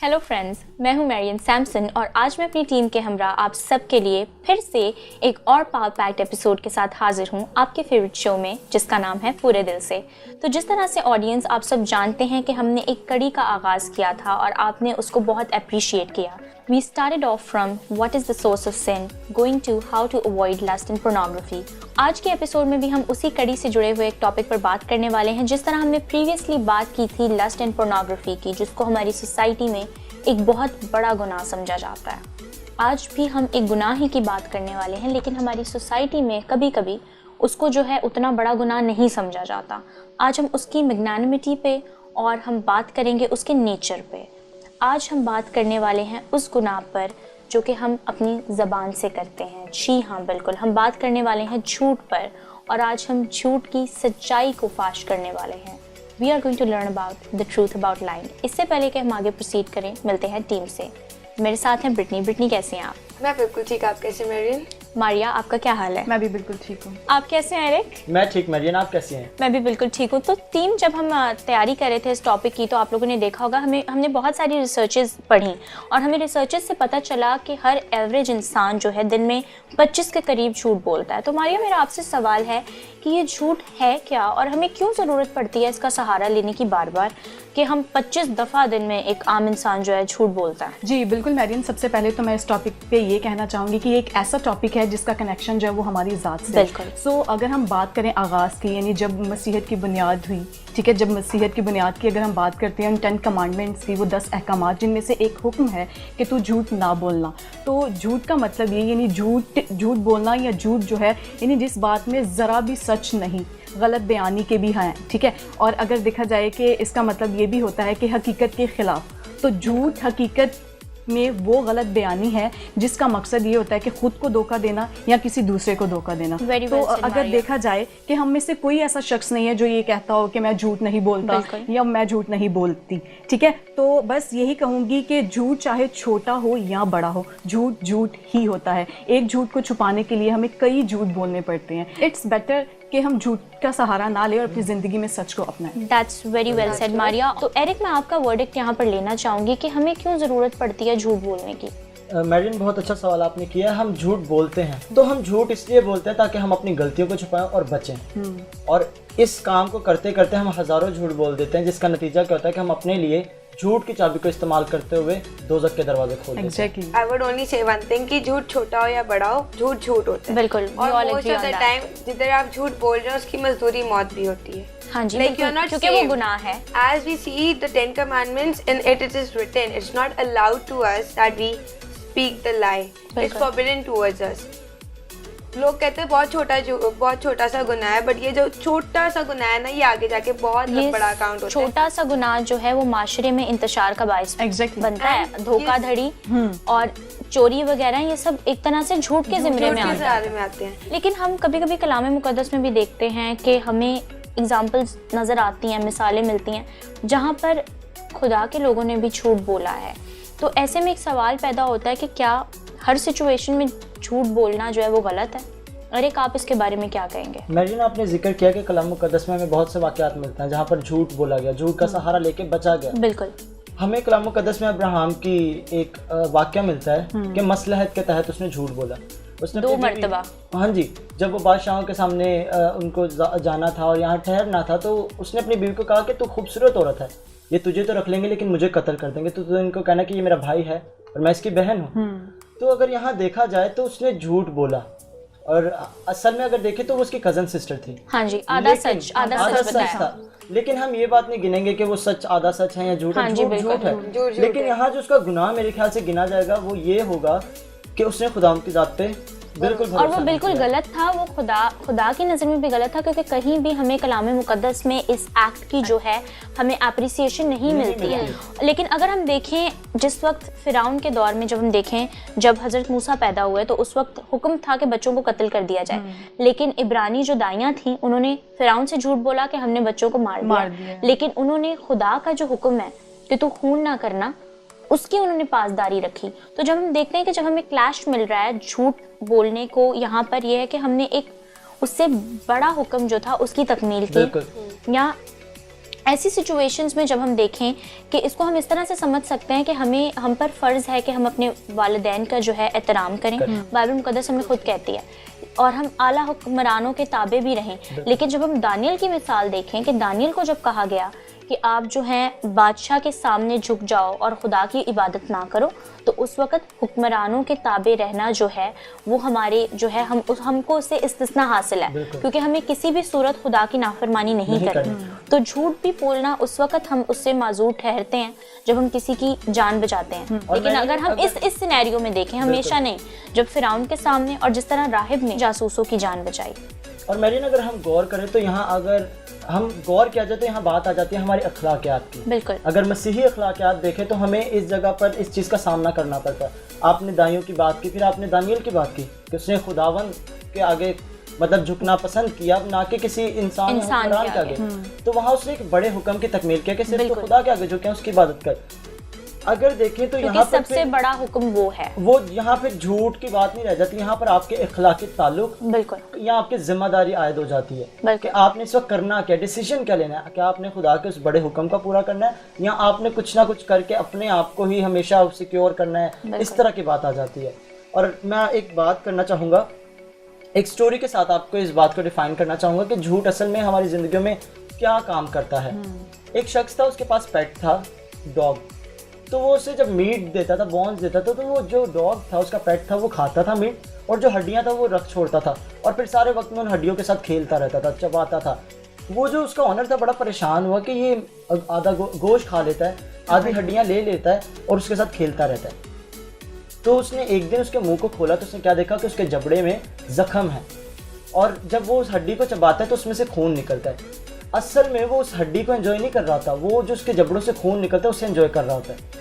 Hello friends, मैं हूं Marrion Samson और आज मैं अपनी टीम के हमरा आप सब के लिए फिर से एक और पावर पैक्ड एपिसोड के साथ हाजिर हूं आपके फेवरेट शो में जिसका नाम है पूरे दिल से। तो जिस तरह से ऑडियंस आप सब जानते हैं कि हमने एक कड़ी का आगाज़ किया था और आपने उसको बहुत अप्रिशिएट किया। We started off from what is the source of sin, going to how to avoid lust and pornography. आज के एपिसोड में भी हम उसी कड़ी से जुड़े हुए एक टॉपिक पर बात करने वाले हैं जिस तरह हमने प्रीवियसली बात की थी लस्ट एंड पोर्नोग्राफी की, जिसको हमारी सोसाइटी में एक बहुत बड़ा गुनाह समझा जाता है। आज भी हम एक गुनाह ही की बात करने वाले हैं, लेकिन हमारी सोसाइटी में कभी कभी उसको जो है उतना बड़ा गुनाह नहीं समझा जाता। आज हम उसकी मैग्नानिमिटी पे और हम बात करेंगे उसके नेचर पे। आज हम बात करने वाले हैं उस गुनाह पर जो कि हम अपनी ज़बान से करते हैं। जी हाँ, बिल्कुल, हम बात करने वाले हैं झूठ पर, और आज हम झूठ की सच्चाई को फाश करने वाले हैं। We are going to learn about the truth about lying. इससे पहले कि हम आगे प्रोसीड करें, मिलते हैं टीम से। मेरे साथ हैं ब्रिटनी। ब्रिटनी, कैसे हैं आप? मैं बिल्कुल ठीक, आप कैसे मैरियन? मारिया, आपका क्या हाल है? मैं भी बिल्कुल ठीक हूँ। आप कैसे हैं एरिक? मैं ठीक। मैरियन, आप कैसी हैं? मैं भी बिल्कुल ठीक हूँ। तो टीम, जब हम तैयारी कर रहे थे इस टॉपिक की तो आप लोगों ने देखा होगा हमने बहुत सारी रिसर्चेस पढ़ी और हमें रिसर्चेस से पता चला कि हर एवरेज इंसान जो है दिन में 25 के करीब झूठ बोलता है। तो मारिया, मेरा आपसे सवाल है कि ये झूठ है क्या और हमें क्यों ज़रूरत पड़ती है इसका सहारा लेने की बार बार कि हम 25 दफ़ा दिन में एक आम इंसान जो है झूठ बोलता है? जी बिल्कुल मैरियन, सबसे पहले तो मैं इस टॉपिक पे ये कहना चाहूँगी कि एक ऐसा टॉपिक है जिसका कनेक्शन जो है वो हमारी ज़ात से। बिल्कुल। सो अगर हम बात करें आगाज़ की, यानी जब मसीहत की बुनियाद हुई, ठीक है, जब मसीहत की बुनियाद की अगर हम बात करते हैं उन 10 कमांडमेंट्स की, वो 10 अहकामात जिनमें से एक हुक्म है कि तू झूठ ना बोलना। तो झूठ का मतलब ये, यानी झूठ बोलना या झूठ जो है यानी जिस बात में ज़रा भी सच नहीं, गलत बयानी के भी हैं, ठीक है। और अगर देखा जाए कि इसका मतलब ये भी होता है कि हकीकत के ख़िलाफ़। तो झूठ हकीकत में वो गलत बयानी है जिसका मकसद ये होता है कि खुद को धोखा देना या किसी दूसरे को धोखा देना। तो अगर देखा जाए कि हम में से कोई ऐसा शख्स नहीं है जो ये कहता हो कि मैं झूठ नहीं बोलता या मैं झूठ नहीं बोलती, ठीक है। तो बस यही कहूँगी कि झूठ चाहे छोटा हो या बड़ा हो, झूठ झूठ ही होता है। एक झूठ को छुपाने के लिए हमें कई झूठ बोलने पड़ते हैं। इट्स बेटर कि हम झूठ का सहारा ना लें और अपनी ज़िंदगी में सच को अपनाएं। That's very well said, Maria. तो एरिक, मैं आपका वर्डिक्ट यहाँ पर लेना चाहूँगी कि हमें क्यों ज़रूरत पड़ती है झूठ बोलने की? मैरियन, बहुत अच्छा सवाल आपने किया। हम झूठ बोलते हैं तो हम झूठ इसलिए बोलते हैं ताकि हम अपनी गलतियों को छुपाएं और बचें। और इस काम को करते करते हम हज़ारों झूठ बोल देते हैं, जिसका नतीजा क्या होता है कि हम अपने लिए झूठ की चाबी को इस्तेमाल करते हुए दोज़ख के दरवाजे खोल देते हैं। I would only say one thing कि झूठ छोटा हो या बड़ा हो, झूठ झूठ होता है। बिल्कुल। और most of the time जिधर आप झूठ बोल रहे हो उसकी मजदूरी मौत भी होती है। हाँ जी, Like you're not क्योंकि वो saved. गुनाह है। As we see the 10 commandments in it is written, it's not allowed to us that we speak the lie. It's forbidden towards us. लोग कहते हैं बहुत छोटा सा गुनाह है, बट ये जो छोटा सा गुनाह है ना, ये आगे जाके बहुत बड़ा अकाउंट होता है। छोटा सा गुनाह जो है वो माशरे में इंतशार का बाइस बनता है। धोखाधड़ी और चोरी वगैरह ये सब एक तरह से झूठ के ज़िम्मे में आते हैं। लेकिन हम कभी कभी कलाम मुक़द्दस में भी देखते हैं कि हमें एग्जाम्पल्स नज़र आती हैं, मिसालें मिलती हैं जहाँ पर खुदा के लोगों ने भी झूठ बोला है। तो ऐसे में एक सवाल पैदा होता है कि क्या हर सिचुएशन में झूठ बोलना जो है वो गलत है? अरे, आप इसके बारे में क्या कहेंगे? मैरियन, आपने जिक्र किया कि कलाम मुक़द्दस में हमें बहुत से वाक़यात मिलते हैं जहाँ पर झूठ बोला गया, झूठ का सहारा लेके बचा गया। बिल्कुल। हमें कलाम मुक़द्दस में अब्राहम की एक वाक़या मिलता है कि मसलहत के तहत उसने झूठ बोला। उसने 2 मरतबा। हाँ जी, जब वो बादशाहों के सामने उनको जाना था और यहाँ ठहरना था, तो उसने अपनी बीवी को कहा कि तू खूबसूरत औरत है, ये तुझे तो रख लेंगे लेकिन मुझे कत्ल कर देंगे। तो इनको कहना कि ये मेरा भाई है और मैं इसकी बहन हूँ। तो अगर यहाँ देखा जाए तो उसने झूठ बोला और असल में अगर देखें तो वो उसकी कज़न सिस्टर थी। हाँ जी, आधा सच था। लेकिन हम ये बात नहीं गिनेंगे कि वो सच आधा सच है या झूठ है। झूठ है। लेकिन यहाँ जो उसका गुनाह मेरे ख्याल से गिना जाएगा वो ये होगा कि उसने खुदा की ज़ात पे बिल्कुल, और वो बिल्कुल गलत था। वो खुदा की नज़र में भी गलत था, क्योंकि कहीं भी हमें कलाम मुक़द्दस में इस एक्ट की जो है हमें अप्रिसिएशन नहीं मिलती है। लेकिन अगर हम देखें जिस वक्त फ़िरौन के दौर में जब हम देखें, जब हज़रत मूसा पैदा हुए तो उस वक्त हुक्म था कि बच्चों को कत्ल कर दिया जाए। लेकिन इब्रानी जो दाइयाँ थीं उन्होंने फ़िरौन से झूठ बोला कि हमने बच्चों को मार दिया। लेकिन उन्होंने खुदा का जो हुक्म है कि तू खून ना करना, उसकी उन्होंने पासदारी रखी। तो जब हम देखते हैं कि जब हमें क्लैश मिल रहा है झूठ बोलने को, यहाँ पर यह है कि हमने एक उससे बड़ा हुक्म जो था उसकी तकमील की, या ऐसी सिचुएशंस में जब हम देखें कि इसको हम इस तरह से समझ सकते हैं कि हम पर फ़र्ज़ है कि हम अपने वालिदैन का जो है एहतराम करें। बाइबल मुक़द्दस हमें खुद कहती है, और हम आला हुक्मरानों के ताबे भी रहें। लेकिन जब हम दानियल की मिसाल देखें कि दानियल को जब कहा गया कि आप जो हैं बादशाह के सामने झुक जाओ और खुदा की इबादत ना करो, तो उस वक़्त हुक्मरानों के ताबे रहना जो है वो हमारे जो है हमको उससे इस्तिस्ना हासिल है, क्योंकि हमें किसी भी सूरत खुदा की नाफरमानी नहीं करनी। तो झूठ भी बोलना उस वक़्त हम उससे माजूर ठहरते हैं जब हम किसी की जान बचाते हैं। लेकिन अगर हम इस सिनेरियो में देखें, हमेशा नहीं, जब फिरौन के सामने और जिस तरह राहिब ने जासूसों की जान बचाई। और मेरीन, अगर हम गौर करें तो यहाँ अगर हम गौर किया जाए तो यहाँ बात आ जाती है हमारी अखलाकियात की। बिल्कुल। अगर मसीही अखलाकियात देखें तो हमें इस जगह पर इस चीज़ का सामना करना पड़ता है। आपने दाइयों की बात की, फिर आपने दानियल की बात की कि उसने खुदावन के आगे मतलब झुकना पसंद किया, ना कि किसी इंसान के आगे। तो वहाँ उसने एक बड़े हुक्म की तकमील किया कि सिर्फ तो खुदा के आगे झुके, उसकी इबादत कर। अगर देखें तो यहाँ पर सबसे बड़ा हुक्म वो है, वो यहाँ पे झूठ की बात नहीं रह जाती, यहाँ पर आपके इखलाकी ताल्लुक, बिल्कुल, यहाँ आपकी जिम्मेदारी आयद हो जाती है कि आपने इस वक्त करना क्या, डिसीजन क्या लेना है। क्या आपने खुदा के उस बड़े हुक्म का पूरा करना है, या आपने कुछ ना कुछ करके अपने आप को ही हमेशा सिक्योर करना है। इस तरह की बात आ जाती है। और मैं एक बात करना चाहूँगा, एक स्टोरी के साथ आपको इस बात को डिफाइन करना चाहूँगा कि झूठ असल में हमारी ज़िंदगियों में क्या काम करता है। एक शख्स था, उसके पास पेट था, डॉग। तो वो उसे जब मीट देता था, बॉन्स देता था, तो वो जो डॉग था, उसका पेट था, वो खाता था मीट, और जो हड्डियाँ था वो रख छोड़ता था, और फिर सारे वक्त में उन हड्डियों के साथ खेलता रहता था, चबाता था। वो जो उसका ऑनर था बड़ा परेशान हुआ कि ये आधा गोश्त खा लेता है, आधी हड्डियाँ ले लेता है और उसके साथ खेलता रहता है। तो उसने एक दिन उसके मुंह को खोला तो उसने क्या देखा कि उसके जबड़े में जख्म है, और जब वो उस हड्डी को चबाता है तो उसमें से खून निकलता है। असल में वो उस हड्डी को एंजॉय नहीं कर रहा था, वो जो उसके जबड़ों से खून निकलता है उसे एंजॉय कर रहा होता है।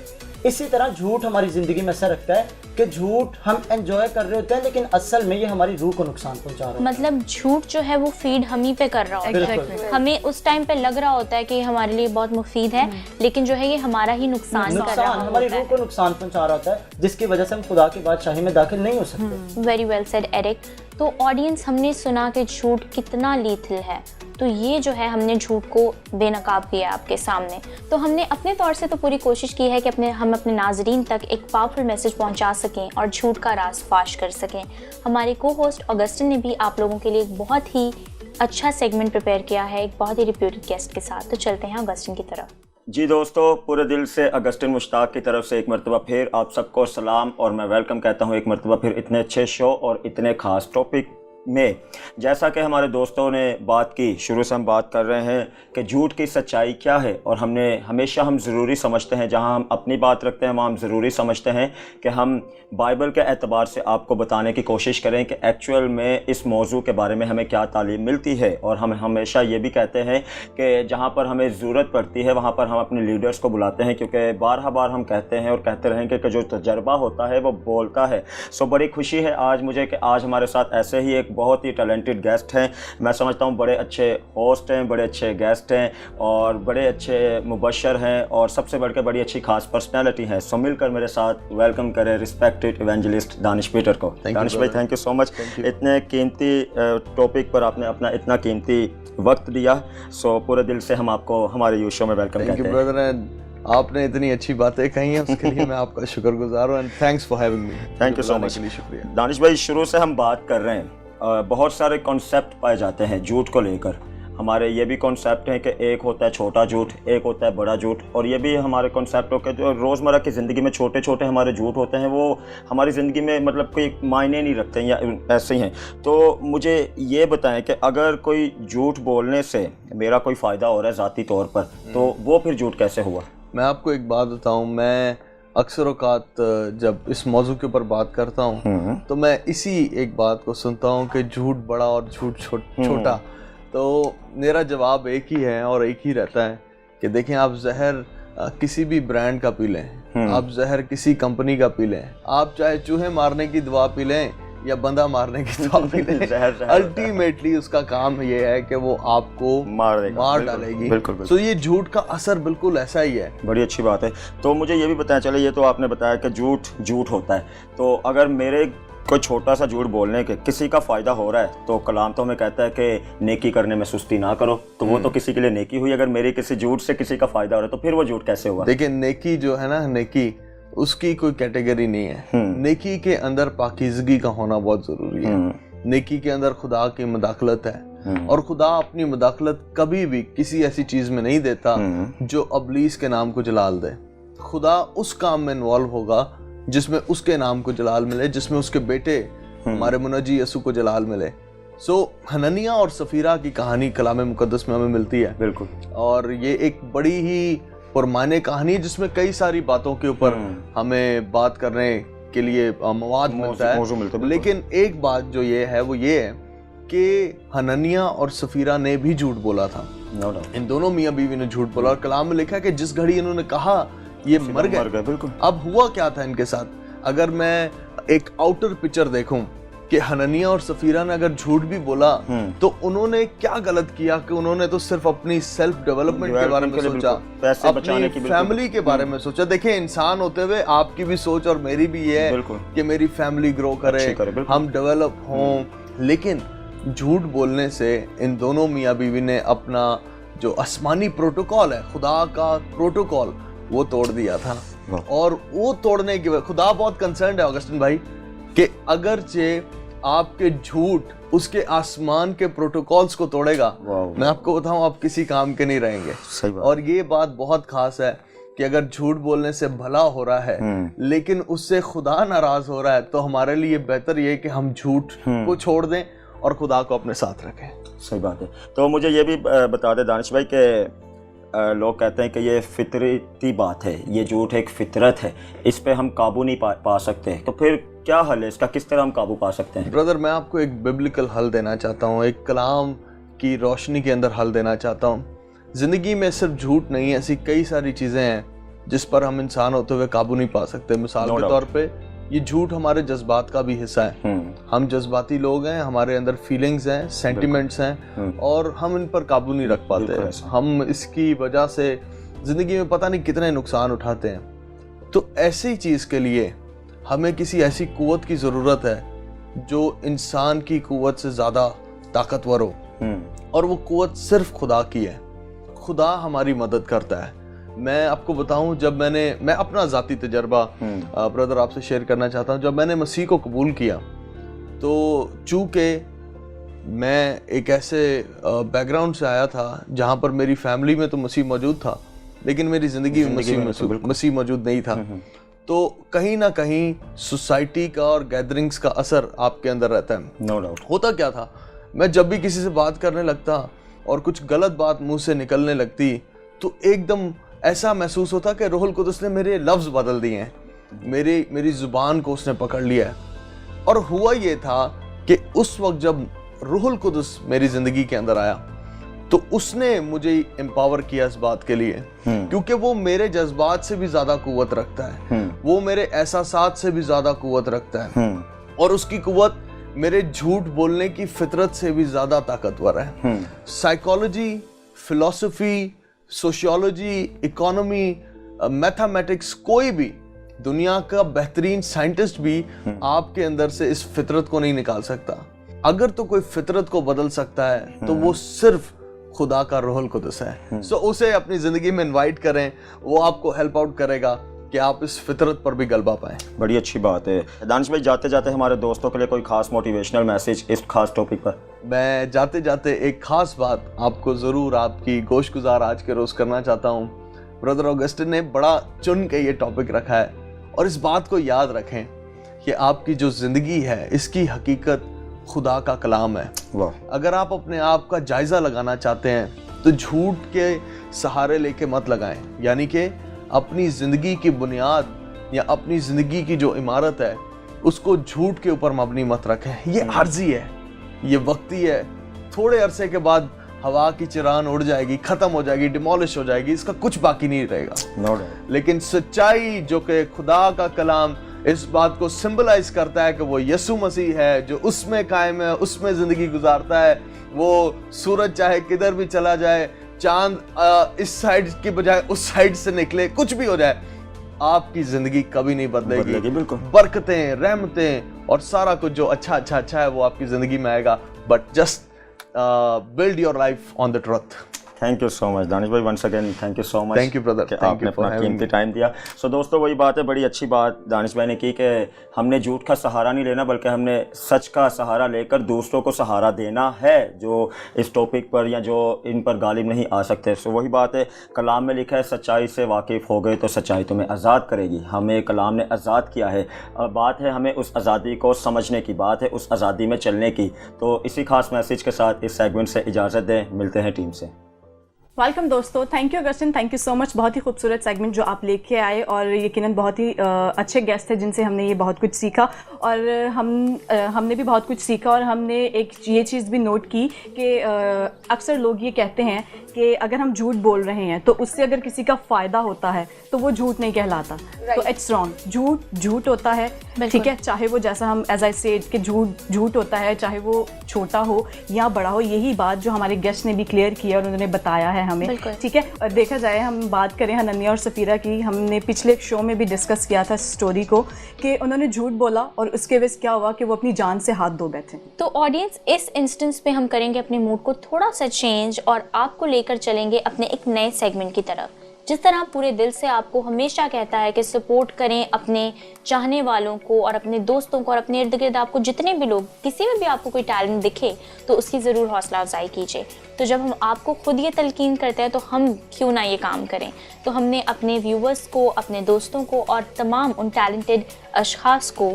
इसी तरह झूठ हमारी ज़िंदगी में ऐसा रखता है कि झूठ हम एंजॉय कर रहे होते हैं, लेकिन असल में ये हमारी रूह को नुकसान पहुंचा रहा है। मतलब झूठ जो है वो फीड हम ही पे कर रहा होता है। हमें उस टाइम पे लग रहा होता है कि हमारे लिए बहुत मुफीद है, लेकिन जो है ये हमारा ही नुकसान कर रहा होता है, हमारी रूह को नुकसान पहुंचा रहा होता है, जिसकी वजह से हम खुदा की बादशाही में दाखिल नहीं हो सकते। Very well said Eric. तो ऑडियंस, हमने सुना कि झूठ कितना लीथल है, तो ये जो है हमने झूठ को बेनकाब किया आपके सामने। तो हमने अपने तौर से तो पूरी कोशिश की है कि हम अपने नाजरीन तक एक पावरफुल मैसेज पहुंचा सकें और झूठ का राज फाश कर सकें। हमारे को होस्ट ऑगस्टिन ने भी आप लोगों के लिए एक बहुत ही अच्छा सेगमेंट प्रिपेयर किया है, एक बहुत ही रिप्यूटेड गेस्ट के साथ। तो चलते हैं ऑगस्टिन की तरफ। जी दोस्तों, पूरे दिल से ऑगस्टिन मुश्ताक की तरफ से एक मरतबा फिर आप सबको सलाम, और मैं वेलकम कहता हूँ एक मरतबा फिर इतने अच्छे शो और इतने ख़ास टॉपिक में। जैसा कि हमारे दोस्तों ने बात की, शुरू से हम बात कर रहे हैं कि झूठ की सच्चाई क्या है, और हम ज़रूरी समझते हैं, जहां हम अपनी बात रखते हैं वहाँ हम ज़रूरी समझते हैं कि हम बाइबल के एतबार से आपको बताने की कोशिश करें कि एक्चुअल में इस मौजू के बारे में हमें क्या तालीम मिलती है। और हम हमेशा ये भी कहते हैं कि जहाँ पर हमें ज़रूरत पड़ती है वहाँ पर हम अपने लीडर्स को बुलाते हैं, क्योंकि बार हम कहते हैं और कहते रहेंगे कि जो तजर्बा होता है वो बोलता है। सो बड़ी खुशी है आज मुझे कि आज हमारे साथ ऐसे ही एक बहुत ही टैलेंटेड गेस्ट हैं। मैं समझता हूँ बड़े अच्छे होस्ट हैं, बड़े अच्छे गेस्ट हैं, और बड़े अच्छे मुबशर हैं, और सबसे बढ़ के बड़ी अच्छी खास पर्सनैलिटी हैं। सो मिलकर मेरे साथ वेलकम करें रिस्पेक्टेड इवेंजलिस्ट दानिश पीटर को। दानिश भाई, थैंक यू सो मच, इतने कीमती टॉपिक पर आपने अपना इतना कीमती वक्त दिया। सो पूरे दिल से हम आपको हमारे यू शो में वेलकम कहते हैं। ब्रदर, आपने इतनी अच्छी बातें कही हैं उसके लिए मैं आपका शुक्रगुजार हूँ, and thanks for having me. Thank you so much. शुक्रिया। दानिश भाई, शुरू से हम बात कर रहे हैं, बहुत सारे कॉन्सेप्ट पाए जाते हैं झूठ को लेकर। हमारे ये भी कॉन्सेप्ट हैं कि एक होता है छोटा झूठ, एक होता है बड़ा झूठ, और ये भी हमारे कॉन्सेप्ट हो के जो रोज़मर्रा की ज़िंदगी में छोटे छोटे हमारे झूठ होते हैं, वो हमारी ज़िंदगी में मतलब कोई मायने नहीं रखते हैं या ऐसे ही हैं। तो मुझे ये बताएं कि अगर कोई झूठ बोलने से मेरा कोई फ़ायदा हो रहा है ज़ाती तौर पर, तो वो फिर झूठ कैसे हुआ? मैं आपको एक बात बताऊँ, मैं अक्सर औकात जब इस मौजू के ऊपर बात करता हूँ तो मैं इसी एक बात को सुनता हूँ कि झूठ बड़ा और झूठ छोटा। तो मेरा जवाब एक ही है और एक ही रहता है कि देखें, आप जहर किसी भी ब्रांड का पी लें, आप जहर किसी कंपनी का पी लें, आप चाहे चूहे मारने की दवा पी लें या बंदा मारने की दवा पी लें, अल्टीमेटली उसका काम ये है कि वो आपको मार डालेगी। बिल्कुल। तो ये झूठ का असर बिल्कुल ऐसा ही है। बड़ी अच्छी बात है। तो मुझे ये भी बताया, चले ये तो आपने बताया कि झूठ होता है, तो अगर मेरे कोई छोटा सा झूठ बोलने के किसी का फ़ायदा हो रहा है तो कलाम तो हमें कहता है कि नेकी करने में सुस्ती ना करो, तो वो तो किसी के लिए नेकी हुई। अगर मेरी किसी झूठ से किसी का फ़ायदा हो रहा है तो फिर वो झूठ कैसे हुआ? देखिए नेकी जो है ना, नेकी उसकी कोई कैटेगरी नहीं है। नेकी के अंदर पाकीज़गी का होना बहुत ज़रूरी है। नेकी के अंदर खुदा की मदाखलत है, और खुदा अपनी मदाखलत कभी भी किसी ऐसी चीज़ में नहीं देता जो अबलीस के नाम को जलाल दे। खुदा उस काम में इन्वॉल्व होगा जिसमें उसके नाम को जलाल मिले, जिसमें उसके बेटे हमारे मुनज्जी यसू को जलाल मिले। सो हननिया और सफीरा की कहानी कलाम मुकद्दस में हमें मिलती है। बिल्कुल। और ये एक बड़ी ही पुरमाने कहानी है जिसमें कई सारी बातों के ऊपर हमें बात करने के लिए मवाद मिलता है। लेकिन एक बात जो ये है वो ये है कि हननिया और सफीरा ने भी झूठ बोला था। इन दोनों मियाँ बीवी ने झूठ बोला, और कलाम में लिखा है कि जिस घड़ी इन्होंने कहा ये मर गए। बिल्कुल। अब हुआ क्या था इनके साथ? अगर मैं एक आउटर पिक्चर देखूं कि हननिया और सफीरा ने अगर झूठ भी बोला तो उन्होंने क्या गलत किया कि उन्होंने तो सिर्फ अपनी सेल्फ डेवलपमेंट के बारे में सोचा, अपनी फैमिली के बारे में सोचा। देखिए इंसान होते हुए आपकी भी सोच और मेरी भी ये है कि मेरी फैमिली ग्रो करे, हम डेवलप हों। लेकिन झूठ बोलने से इन दोनों मियाँ बीवी ने अपना जो आसमानी प्रोटोकॉल है, खुदा का प्रोटोकॉल, वो तोड़ दिया था। और वो तोड़ने की खुदा बहुत कंसर्न है ऑगस्टिन भाई कि अगरचे आपके झूठ उसके आसमान के प्रोटोकॉल्स को तोड़ेगा, मैं आपको बताऊं आप किसी काम के नहीं रहेंगे। सही बात। और ये बात बहुत खास है कि अगर झूठ बोलने से भला हो रहा है लेकिन उससे खुदा नाराज हो रहा है तो हमारे लिए बेहतर ये कि हम झूठ को छोड़ दें और खुदा को अपने साथ रखें। सही बात है। तो मुझे ये भी बता दे दानिश भाई कि लोग कहते हैं कि ये फितरती बात है, ये झूठ एक फितरत है, इस पे हम काबू नहीं पा सकते, तो फिर क्या हल है इसका? किस तरह हम काबू पा सकते हैं? ब्रदर मैं आपको एक बिब्लिकल हल देना चाहता हूँ, एक कलाम की रोशनी के अंदर हल देना चाहता हूँ। ज़िंदगी में सिर्फ झूठ नहीं, ऐसी कई सारी चीज़ें हैं जिस पर हम इंसान होते हुए काबू नहीं पा सकते। मिसाल के तौर पे ये झूठ हमारे जज्बात का भी हिस्सा है। हम जज्बाती लोग हैं, हमारे अंदर फीलिंग्स हैं, सेंटिमेंट्स हैं, और हम इन पर काबू नहीं रख पाते। हम इसकी वजह से ज़िंदगी में पता नहीं कितने नुकसान उठाते हैं। तो ऐसी चीज़ के लिए हमें किसी ऐसी कुव्वत की ज़रूरत है जो इंसान की कुव्वत से ज़्यादा ताकतवर हो, और वो कुव्वत सिर्फ खुदा की है। खुदा हमारी मदद करता है। मैं आपको बताऊं, जब मैं अपना ज़ाती तजर्बा ब्रदर आपसे शेयर करना चाहता हूं। जब मैंने मसीह को कबूल किया तो चूँकि मैं एक ऐसे बैकग्राउंड से आया था जहां पर मेरी फैमिली में तो मसीह मौजूद था लेकिन मेरी ज़िंदगी में मसीह मौजूद नहीं था। तो कहीं ना कहीं सोसाइटी का और गैदरिंग्स का असर आपके अंदर रहता है। No doubt. होता क्या था, मैं जब भी किसी से बात करने लगता और कुछ गलत बात मुंह से निकलने लगती तो एकदम ऐसा महसूस होता कि रूहुल कुदस ने मेरे लफ्ज़ बदल दिए हैं, मेरी ज़ुबान को उसने पकड़ लिया है। और हुआ ये था कि उस वक्त जब रूहुल कुदस मेरी ज़िंदगी के अंदर आया तो उसने मुझे एम्पावर किया इस बात के लिए, क्योंकि वो मेरे जज्बात से भी ज़्यादा कुव्वत रखता है, वो मेरे एहसासात से भी ज़्यादा कुव्वत रखता है, और उसकी कुव्वत मेरे झूठ बोलने की फितरत से भी ज़्यादा ताकतवर है। Psychology, philosophy, sociology, economy, mathematics, कोई भी दुनिया का बेहतरीन साइंटिस्ट भी आपके अंदर से इस फितरत को नहीं निकाल सकता। अगर तो कोई फितरत को बदल सकता है तो वो सिर्फ खुदा का रूहुल कुदस है। सो उसे अपनी ज़िंदगी में इनवाइट करें, वो आपको हेल्प आउट करेगा कि आप इस फितरत पर भी गलबा पाएं। बड़ी अच्छी बात है। दानिश भाई, जाते जाते हमारे दोस्तों के लिए कोई खास मोटिवेशनल मैसेज इस खास टॉपिक पर? मैं जाते जाते एक खास बात आपको ज़रूर आपकी गोशगुजार आज के रोज़ करना चाहता हूँ। ब्रदर ऑगस्टिन ने बड़ा चुन के ये टॉपिक रखा है, और इस बात को याद रखें कि आपकी जो ज़िंदगी है इसकी हकीकत खुदा का कलाम है। अगर आप अपने आप का जायज़ा लगाना चाहते हैं तो झूठ के सहारे लेके मत लगाएं, यानी कि अपनी ज़िंदगी की बुनियाद या अपनी ज़िंदगी की जो इमारत है उसको झूठ के ऊपर मबनी मत रखें। ये आर्जी है, ये वक्ती है, थोड़े अरसे के बाद हवा की चिरान उड़ जाएगी, ख़त्म हो जाएगी, डिमोलिश हो जाएगी, इसका कुछ बाकी नहीं रहेगा। लेकिन सच्चाई जो कि खुदा का कलाम इस बात को सिंबलाइज करता है कि वो यसु मसीह है जो उसमें कायम है, उसमें ज़िंदगी गुजारता है। वो सूरज चाहे किधर भी चला जाए, चांद इस साइड की बजाय उस साइड से निकले, कुछ भी हो जाए, آپ کی زندگی کبھی نہیں بدلے گی. بالکل. برکتیں، رحمتیں اور سارا کچھ جو اچھا ہے وہ آپ کی زندگی میں آئے گا. But just build your life on the truth. Thank you so much Danish بھائی, once again thank you so much. Thank you, brother. کہ Thank آپ نے you for اپنا having قیمتی me. ٹائم دیا. سو دوستو وہی بات ہے, بڑی اچھی بات دانش بھائی نے کی کہ ہم نے جھوٹ کا سہارا نہیں لینا بلکہ ہم نے سچ کا سہارا لے کر دوسروں کو سہارا دینا ہے جو اس ٹاپک پر یا جو ان پر غالب نہیں آ سکتے. سو وہی بات ہے, کلام میں لکھا ہے سچائی سے واقف ہو گئے تو سچائی تمہیں آزاد کرے گی. ہمیں کلام نے آزاد کیا ہے, بات ہے ہمیں اس آزادی کو سمجھنے کی, بات ہے اس آزادی میں چلنے کی. تو اسی خاص میسیج کے ساتھ اس سیگمنٹ سے اجازت دیں, ملتے ہیں ٹیم سے. ویلکم دوستو, thank you Augustine, thank you so much. بہت ہی خوبصورت سیگمنٹ جو آپ لے کے آئے اور یقیناً بہت ہی اچھے گیسٹ تھے جن سے ہم نے یہ بہت کچھ سیکھا اور ہم نے بھی بہت کچھ سیکھا. اور ہم نے ایک یہ چیز بھی نوٹ کی کہ اکثر لوگ یہ کہتے ہیں کہ اگر ہم جھوٹ بول رہے ہیں تو اس سے اگر کسی کا فائدہ ہوتا ہے تو وہ جھوٹ نہیں کہلاتا. تو اٹس رانگ. جھوٹ ہوتا ہے, ٹھیک ہے, چاہے وہ جیسا ہم ایز آئی سیڈ کہ جھوٹ ہوتا ہے, چاہے وہ چھوٹا ہو یا بڑا ہو. یہی بات جو ہمارے گیسٹ نے بھی کلیئر کیا اور انہوں نے بتایا ہے ہمیں, ٹھیک ہے. اور دیکھا جائے, ہم بات کریں ہننیا اور سفیرہ کی, ہم نے پچھلے شو میں بھی ڈسکس کیا تھا اسٹوری کو کہ انہوں نے جھوٹ بولا اور اس کے وجہ کیا ہوا کہ وہ اپنی جان سے ہاتھ دھو بیٹھے. تو آڈینس, اس انسٹنس پہ ہم کریں گے اپنے موڈ کو تھوڑا سا چینج اور آپ کو لے کر چلیں گے اپنے ایک نئے سیگمنٹ کی طرف. جس طرح پورے دل سے آپ کو ہمیشہ کہتا ہے کہ سپورٹ کریں اپنے چاہنے والوں کو اور اپنے دوستوں کو اور اپنے ارد گرد آپ کو جتنے بھی لوگ, کسی میں بھی آپ کو کوئی ٹیلنٹ دکھے تو اس کی ضرور حوصلہ افزائی کیجیے. تو جب ہم آپ کو خود یہ تلقین کرتے ہیں تو ہم کیوں نہ یہ کام کریں. تو ہم نے اپنے ویورز کو, اپنے دوستوں کو اور تمام ان ٹیلنٹڈ اشخاص کو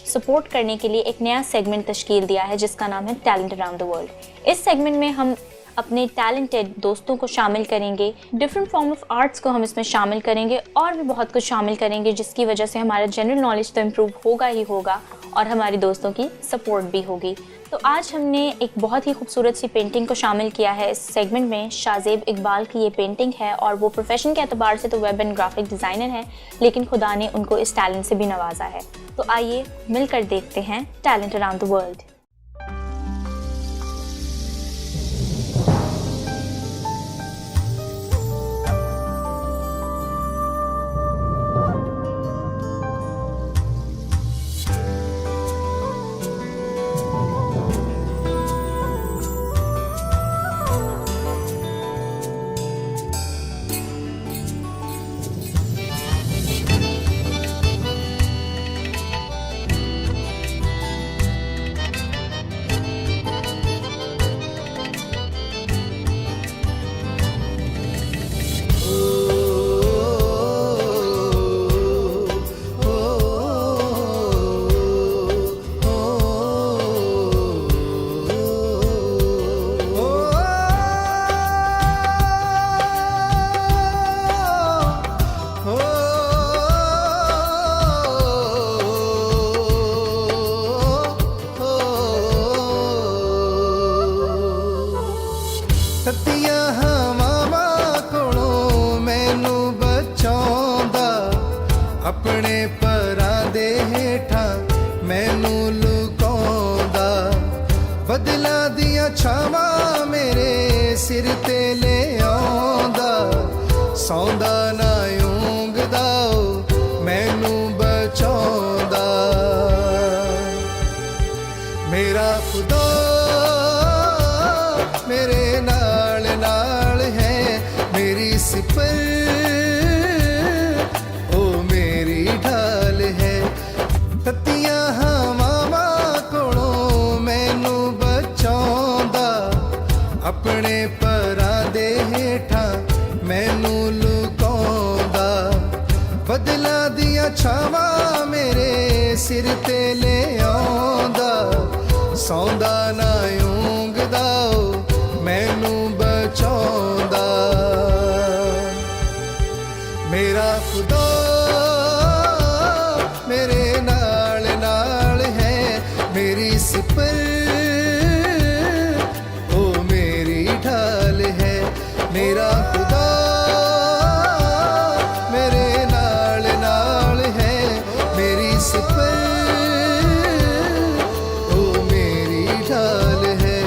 سپورٹ کرنے کے لیے ایک نیا سیگمنٹ تشکیل دیا ہے جس کا نام ہے ٹیلنٹ اراؤنڈ دا ورلڈ. اس سیگمنٹ میں ہم اپنے ٹیلنٹڈ دوستوں کو شامل کریں گے, ڈفرینٹ فارم آف آرٹس کو ہم اس میں شامل کریں گے اور بھی بہت کچھ شامل کریں گے جس کی وجہ سے ہمارا جنرل نالج تو امپروو ہوگا ہی ہوگا اور ہمارے دوستوں کی سپورٹ بھی ہوگی. تو آج ہم نے ایک بہت ہی خوبصورت سی پینٹنگ کو شامل کیا ہے اس سیگمنٹ میں. شاہزیب اقبال کی یہ پینٹنگ ہے اور وہ پروفیشن کے اعتبار سے تو ویب اینڈ گرافک ڈیزائنر ہیں, لیکن خدا نے ان کو اس ٹیلنٹ سے بھی نوازا ہے. تو آئیے مل کر دیکھتے ہیں ٹیلنٹ اراؤنڈ دا ورلڈ. ਛਾਵਾਂ ਮੇਰੇ ਸਿਰ ਤੇ ਲੈ ਆਉਂਦਾ, ਸੌਂਦਾ ਨਾ ਊਂਘਦਾ ਮੈਨੂੰ ਬਚਾਉਂਦਾ। ਮੇਰਾ ਖੁਦਾ ਮੇਰੇ ਨਾਲ ਨਾਲ ਹੈ, ਮੇਰੀ ਸਿਪਰ ਉਹ ਮੇਰੀ ਢਾਲ ਹੈ। ਮੇਰਾ ਖੁਦਾ ਮੇਰੇ ਨਾਲ ਨਾਲ ਹੈ, ਮੇਰੀ ਸਿਪਰ ਉਹ ਮੇਰੀ ਢਾਲ ਹੈ।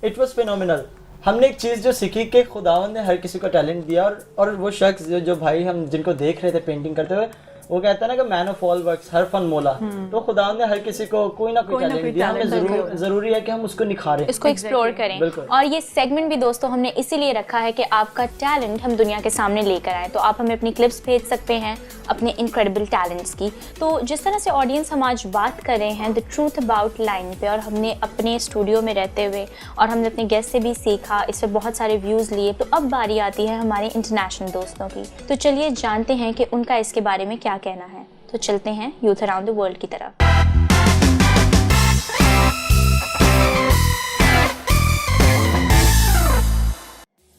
It was phenomenal. हमने एक चीज़ जो सीखी कि खुदावंद ने हर किसी को टैलेंट दिया, और वो शख्स जो भाई हम जिनको देख रहे थे पेंटिंग करते हुए, वो कहता है ना कि मैन ऑफ ऑल वर्क्स, हर फन मौला। तो खुदावंद ने हर किसी को कोई ना कोई टैलेंट दिया, हमें ज़रूरी है कि हम उसको निखारें, इसको एक्सप्लोर करें। और ये सेगमेंट भी दोस्तों हमने इसीलिए रखा है कि आपका टैलेंट हम दुनिया के सामने लेकर आए। तो आप हमें अपनी क्लिप्स भेज सकते हैं अपने इनक्रेडिबल टैलेंट्स की। तो जिस तरह से ऑडियंस हम आज बात कर रहे हैं द ट्रूथ अबाउट लाइंग पे, और हमने अपने स्टूडियो में रहते हुए और हमने अपने गेस्ट से भी सीखा, इस पर बहुत सारे व्यूज़ लिए, तो अब बारी आती है हमारे इंटरनेशनल दोस्तों की। तो चलिए जानते हैं कि उनका इसके बारे में क्या कहना है। तो चलते हैं यूथ अराउंड द वर्ल्ड की तरफ।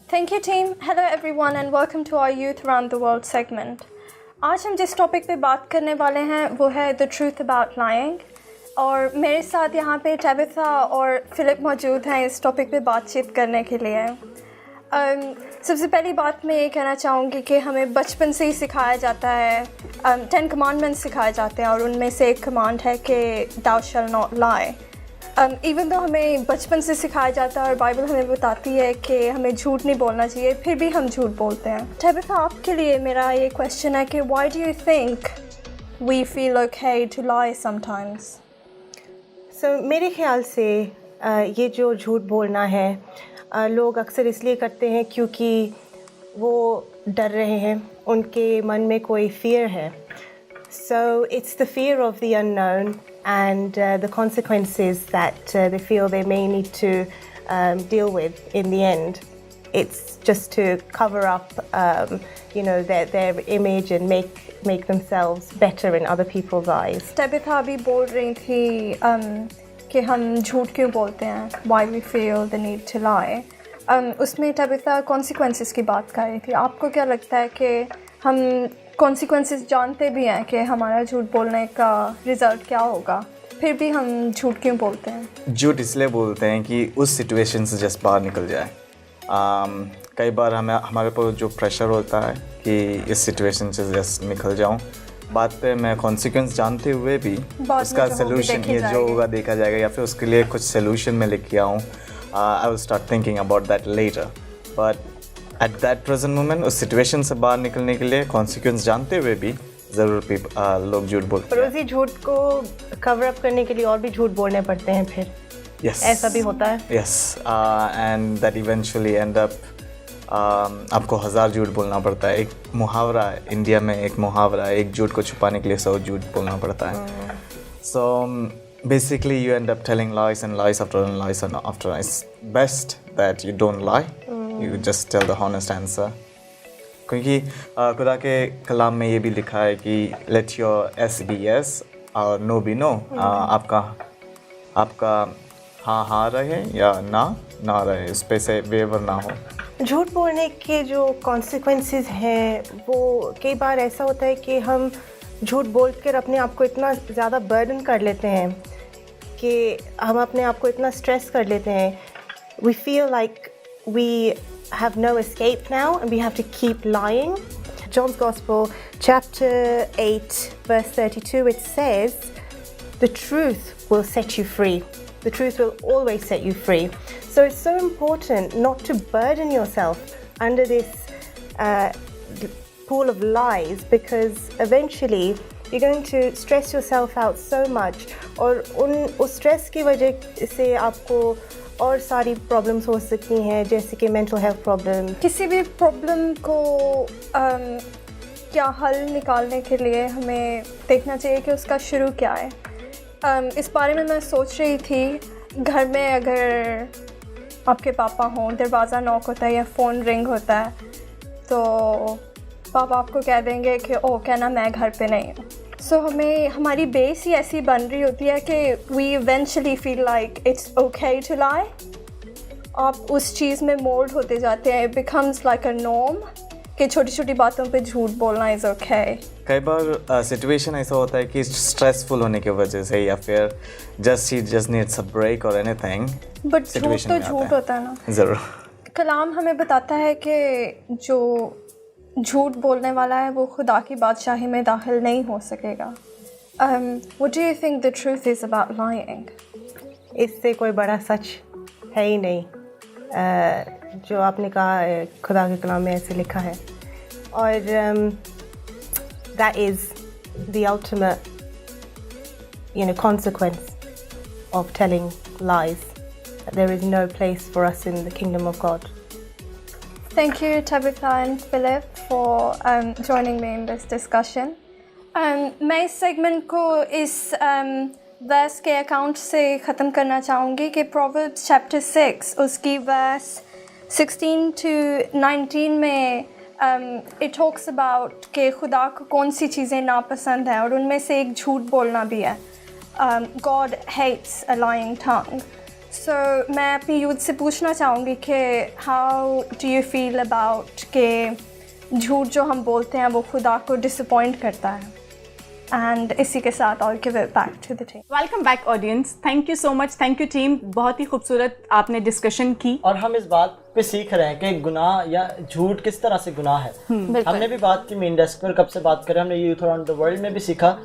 Thank you team. Hello everyone and welcome to our Youth Around the World segment. आज हम जिस टॉपिक पे बात करने वाले हैं वो है The Truth About Lying, और मेरे साथ यहाँ पे टैबिथा और फिलिप मौजूद हैं इस टॉपिक पे बातचीत करने के लिए। सबसे पहली बात मैं ये कहना चाहूँगी कि हमें बचपन से ही सिखाया जाता है, 10 कमांडमेंट्स सिखाए जाते हैं और उनमें से एक कमांड है कि Thou shall not lie। Even तो हमें बचपन से सिखाया जाता है और बाइबल हमें बताती है कि हमें झूठ नहीं बोलना चाहिए, फिर भी हम झूठ बोलते हैं। टैबिथा, आपके लिए मेरा ये क्वेश्चन है कि why do you think we feel okay to lie sometimes? मेरे ख्याल से ये जो झूठ बोलना है लोग अक्सर इसलिए करते हैं क्योंकि वो डर रहे हैं, उनके मन में कोई फियर है। So it's the fear of the unknown and the consequences that they feel they may need to deal with in the end. It's just to cover up, their image and make themselves better in other people's eyes. Tabitha अभी बोल रही थी कि हम झूठ क्यों बोलते हैं, why we feel the need to lie. उसमें टैबिथा consequences की बात कर रही थी। आपको क्या लगता है कि हम consequences जानते भी हैं कि हमारा झूठ बोलने का रिज़ल्ट क्या होगा, फिर भी हम झूठ क्यों बोलते हैं? झूठ इसलिए बोलते हैं कि उस सिचुएशन से जस्ट बाहर निकल जाए। कई बार हमारे पर जो प्रेशर होता है कि इस सिचुएशन से जस्ट निकल जाऊं, बात पे मैं कॉन्सिक्वेंस जानते हुए भी उसका सोल्यूशन ये जो होगा देखा जाएगा, या फिर उसके लिए कुछ सोल्यूशन मैं लेके आऊँ। I will start thinking about that later, but at that present moment उस सिचुएशन से बाहर निकलने के लिए कॉन्सिक्वेंस जानते हुए भी ज़रूर लोग झूठ बोलते हैं। रोज़ी झूठ को कवर अप करने के लिए और भी झूठ बोलने पड़ते हैं फिर। Yes. ऐसा भी होता है। Yes, and that eventually end up आपको 1000 झूठ बोलना पड़ता है। एक मुहावरा है, इंडिया में एक मुहावरा है, एक झूठ को छुपाने के लिए 100 झूठ बोलना पड़ता है। So basically you end up telling lies and lies after lies and after lies. Best that you don't lie, you just tell the honest answer. क्योंकि खुदा के कलाम में ये भी लिखा है कि let your yes be yes और no be no। आपका हाँ रहे या ना रहे, उस पे से वेवर ना हो। झूठ बोलने के जो कॉन्सिक्वेंसेस हैं वो कई बार ऐसा होता है कि हम झूठ बोल कर अपने आप को इतना ज़्यादा बर्डन कर लेते हैं कि हम अपने आप को इतना स्ट्रेस कर लेते हैं। We feel like we have no escape now and we have to keep lying. John's Gospel chapter 8 verse 32, it says the truth will set you free. The truth will always set you free. So it's so important not to burden yourself under this pool of lies, because eventually you're going to stress yourself out so much, और उस stress की वजह से आपको और सारी problems हो सकती हैं, जैसे कि मेंटल हेल्थ प्रॉब्लम। किसी भी प्रॉब्लम को क्या हल निकालने के लिए हमें देखना चाहिए कि उसका शुरू क्या है। इस बारे में मैं सोच रही थी, घर में अगर आपके पापा हों, दरवाज़ा नॉक होता है या फ़ोन रिंग होता है, तो पापा आपको कह देंगे कि ओ कहना मैं घर पे नहीं हूँ। सो हमारी बेस ही ऐसी बन रही होती है कि we eventually feel like it's okay to lie. आप उस चीज़ में मोल्ड होते जाते हैं, it becomes like a norm कि छोटी छोटी बातों पे झूठ बोलना इज़ ओके। कई बार सिचुएशन ऐसा होता है कि स्ट्रेसफुल होने की वजह से, या फिर जस्ट नीड्स अ ब्रेक और एनीथिंग, बट झूठ तो झूठ होता है ना। ज़रूर कलाम हमें बताता है कि जो झूठ बोलने वाला है वो खुदा की बादशाही में दाखिल नहीं हो सकेगा। What do you think the truth is about lying? इससे कोई बड़ा सच है ही नहीं। जो आपने कहा खुदा के कलाम में ऐसे लिखा है, और that is the ultimate, consequence of telling lies. There is no place for us in the kingdom of God. Thank you, Tabitha and Philip, for joining me in this discussion. मैं इस सेगमेंट को इस verse के account से ख़त्म करना चाहूँगी कि Proverbs chapter 6 उसकी verse 16 to 19 में it talks about कि खुदा को कौन सी चीज़ें नापसंद हैं, और उनमें से एक झूठ बोलना भी है. God hates a lying tongue. So मैं अपनी यूथ से पूछना चाहूँगी कि how do you feel about कि झूठ जो हम बोलते हैं वो खुदा को disappoint करता है. And इसी के साथ I'll give it back to the team. Welcome back audience, thank you so much, thank you team. बहुत ही खूबसूरत आपने डिस्कशन की, और हम इस बात पे सीख रहे हैं कि गुनाह या झूठ किस तरह से गुनाह है. हमने भी बात की मेन डेस्क पर, कब से बात करें, हमने यूथ अराउंड द वर्ल्ड में भी सीखा.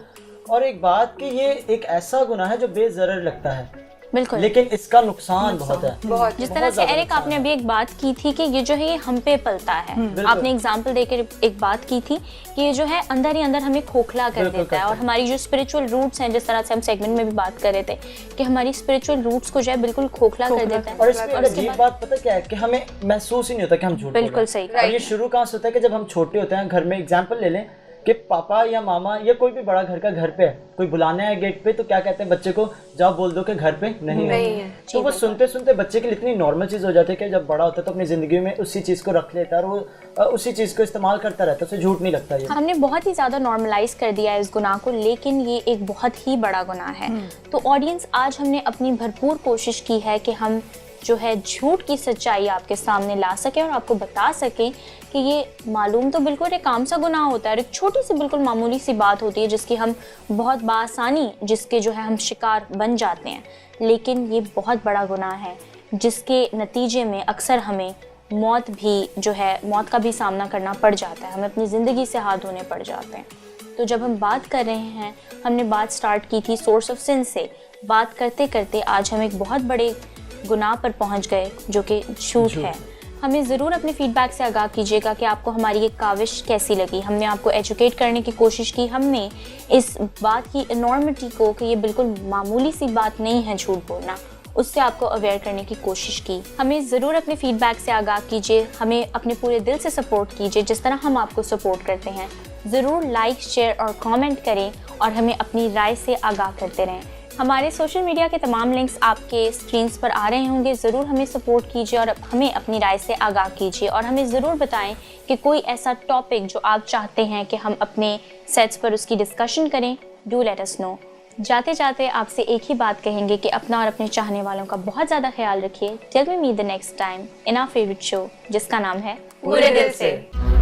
और एक बात कि ये एक ऐसा गुनाह है जो बेज़रर लगता है, बिल्कुल, लेकिन इसका नुकसान बहुत है. जिस तरह से एरिक आपने अभी एक बात की थी कि ये जो है ये हम पे पलता है, आपने एग्जांपल देकर एक बात की थी कि ये जो है अंदर ही अंदर हमें खोखला कर देता है, और हमारी जो स्पिरिचुअल रूट्स हैं, जिस तरह से हम सेगमेंट में भी बात कर रहे थे कि हमारी स्पिरिचुअल रूट्स को जो है बिल्कुल खोखला कर देता है. और इसमें अजीब बात पता क्या है कि हमें महसूस ही नहीं होता कि हम झूठ बोल रहे हैं. बिल्कुल सही. और ये शुरू कहाँ से होता है कि जब हम छोटे होते हैं, घर में एग्जाम्पल ले लें कि पापा या मामा या कोई भी बड़ा घर का घर पे है, कोई बुलाने है गेट पे, तो क्या कहते हैं बच्चे को, जाओ बोल दो कि घर पे नहीं है. तो वो सुनते सुनते बच्चे के लिए इतनी नॉर्मल चीज़ हो जाती है कि जब बड़ा होता है तो अपनी ज़िंदगी में उसी चीज़ को रख लेता है और वो उसी चीज़ को इस्तेमाल करता रहता है, उसे झूठ नहीं लगता. ये हमने बहुत ही ज़्यादा नॉर्मलाइज कर दिया है इस गुनाह को, लेकिन ये एक बहुत ही बड़ा गुनाह है. तो ऑडियंस, आज हमने अपनी भरपूर कोशिश की है कि हम जो है झूठ की सच्चाई आपके सामने ला सकें और आपको बता सकें कि ये मालूम तो बिल्कुल एक आम सा गुनाह होता है, एक छोटी सी बिल्कुल मामूली सी बात होती है जिसकी हम बहुत बासानी जिसके जो है हम शिकार बन जाते हैं, लेकिन ये बहुत बड़ा गुनाह है जिसके नतीजे में अक्सर हमें मौत भी जो है, मौत का भी सामना करना पड़ जाता है, हमें अपनी ज़िंदगी से हाथ धोने पड़ जाते हैं. तो जब हम बात कर रहे हैं, हमने बात स्टार्ट की थी सोर्स ऑफ सिन से, बात करते करते आज हम एक बहुत बड़े गुनाह पर पहुंच गए जो कि झूठ है. हमें ज़रूर अपने फीडबैक से आगाह कीजिएगा कि आपको हमारी ये काविश कैसी लगी. हमने आपको एजुकेट करने की कोशिश की, हमने इस बात की इनॉर्मिटी को कि ये बिल्कुल मामूली सी बात नहीं है झूठ बोलना, उससे आपको अवेयर करने की कोशिश की. हमें ज़रूर अपने फीडबैक से आगाह कीजिए, हमें अपने पूरे दिल से सपोर्ट कीजिए जिस तरह हम आपको सपोर्ट करते हैं. ज़रूर लाइक, शेयर और कमेंट करें और हमें अपनी राय से आगाह करते रहें. हमारे सोशल मीडिया के तमाम लिंक्स आपके स्क्रीन्स पर आ रहे होंगे. ज़रूर हमें सपोर्ट कीजिए और हमें अपनी राय से आगाह कीजिए, और हमें ज़रूर बताएं कि कोई ऐसा टॉपिक जो आप चाहते हैं कि हम अपने सेट्स पर उसकी डिस्कशन करें. Do let us know. जाते जाते आपसे एक ही बात कहेंगे कि अपना और अपने चाहने वालों का बहुत ज़्यादा ख्याल रखिए. Till we meet the next time in our favourite show जिसका नाम है पूरे दिल से.